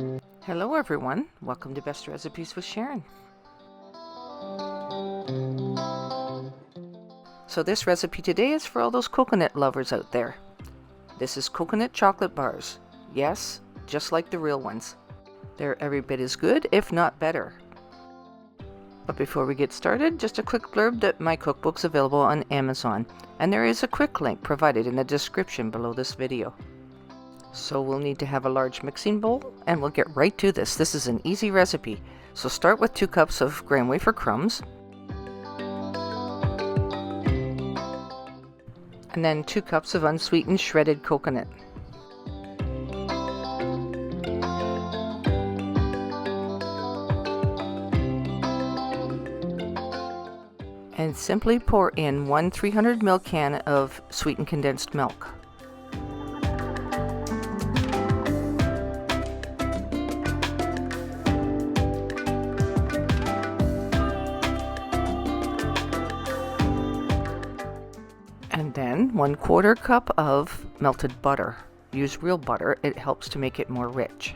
Hello everyone, welcome to Best Recipes with Sharon. So this recipe today is for all those coconut lovers out there. This is coconut chocolate bars. Yes, just like the real ones. They're every bit as good, if not better. But before we get started, just a quick blurb that my cookbook's available on Amazon, and there is a quick link provided in the description below this video. So we'll need to have a large mixing bowl, and we'll get right to this. This is an easy recipe. So start with 2 cups of graham wafer crumbs, and then 2 cups of unsweetened shredded coconut. And simply pour in 1 300 ml can of sweetened condensed milk. And then 1/4 cup of melted butter. Use real butter, it helps to make it more rich.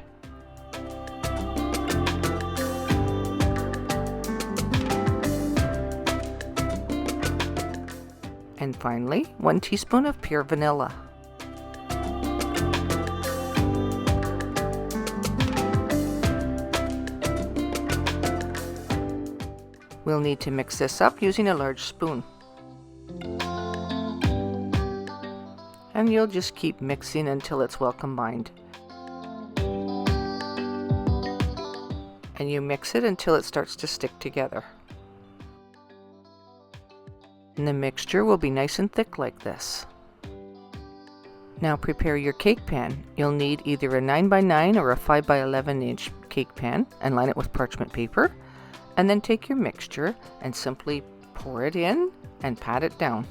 And finally, 1 teaspoon of pure vanilla. We'll need to mix this up using a large spoon. And you'll just keep mixing until it's well combined. And you mix it until it starts to stick together. And the mixture will be nice and thick like this. Now prepare your cake pan. You'll need either a 9x9 or a 5x11 inch cake pan and line it with parchment paper. And then take your mixture and simply pour it in and pat it down.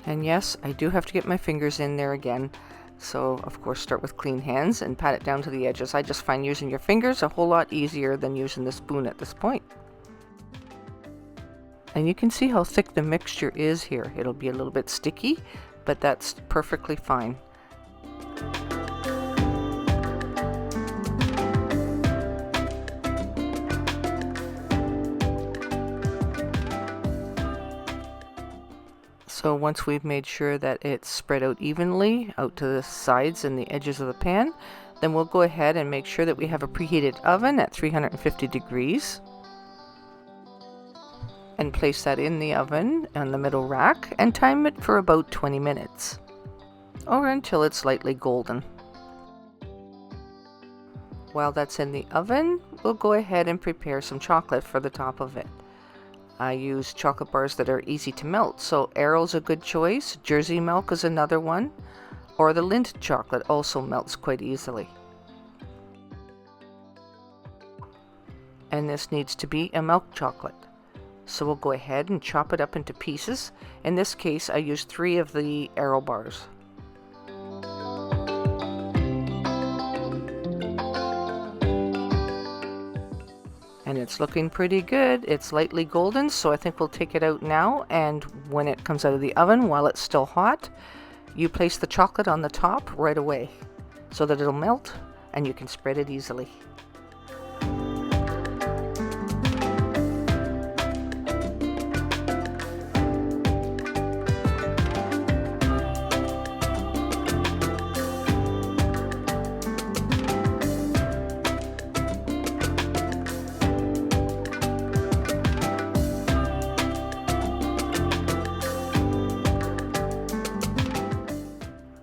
And yes, I do have to get my fingers in there again. So of course start with clean hands and pat it down to the edges. I just find using your fingers a whole lot easier than using the spoon at this point. And you can see how thick the mixture is here. It'll be a little bit sticky, but that's perfectly fine. So once we've made sure that it's spread out evenly out to the sides and the edges of the pan, then we'll go ahead and make sure that we have a preheated oven at 350 degrees. And place that in the oven on the middle rack and time it for about 20 minutes. Or until it's lightly golden. While that's in the oven, we'll go ahead and prepare some chocolate for the top of it. I use chocolate bars that are easy to melt, so Aero's a good choice, Jersey Milk is another one, or the Lindt chocolate also melts quite easily. And this needs to be a milk chocolate. So we'll go ahead and chop it up into pieces. In this case, I used 3 of the Aero bars. And it's looking pretty good. It's lightly golden, so I think we'll take it out now, and when it comes out of the oven, while it's still hot, you place the chocolate on the top right away so that it'll melt and you can spread it easily.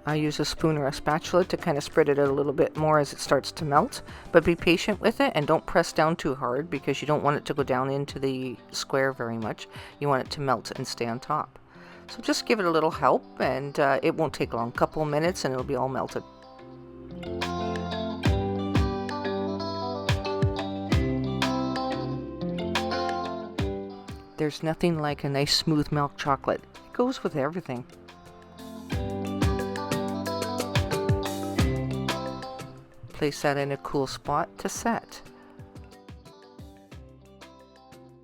I use a spoon or a spatula to kind of spread it out a little bit more as it starts to melt, but be patient with it and don't press down too hard because you don't want it to go down into the square very much. You want it to melt and stay on top. So just give it a little help, and it won't take long, a couple of minutes and it'll be all melted. There's nothing like a nice smooth milk chocolate. It goes with everything. place that in a cool spot to set.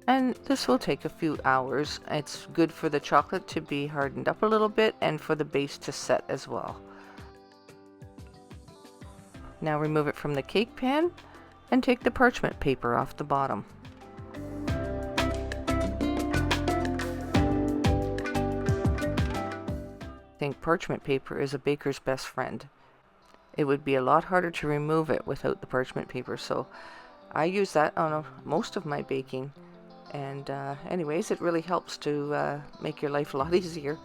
And this will take a few hours. It's good for the chocolate to be hardened up a little bit and for the base to set as well. Now remove it from the cake pan and take the parchment paper off the bottom. I think parchment paper is a baker's best friend. It would be a lot harder to remove it without the parchment paper, so I use that on most of my baking. And anyways, it really helps to make your life a lot easier.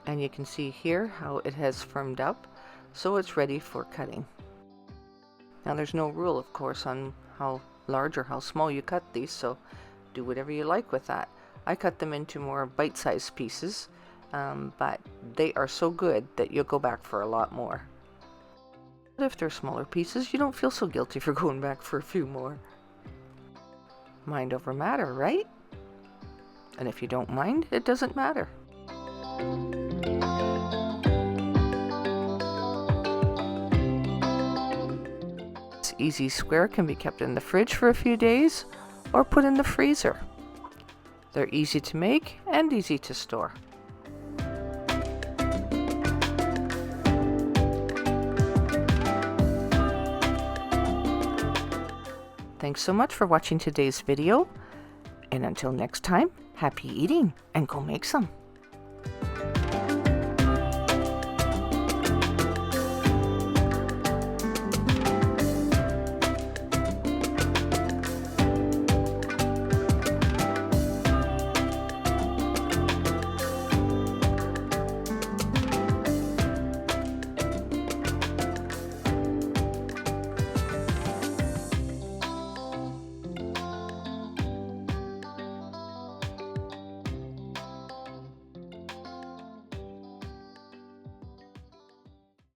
And you can see here how it has firmed up, so it's ready for cutting. Now there's no rule, of course, on how large or how small you cut these, so do whatever you like with that. I cut them into more bite-sized pieces, but they are so good that you'll go back for a lot more. But if they're smaller pieces, you don't feel so guilty for going back for a few more. Mind over matter, right? And if you don't mind, it doesn't matter. This easy square can be kept in the fridge for a few days or put in the freezer. They're easy to make and easy to store. Thanks so much for watching today's video, and until next time, happy eating and go make some.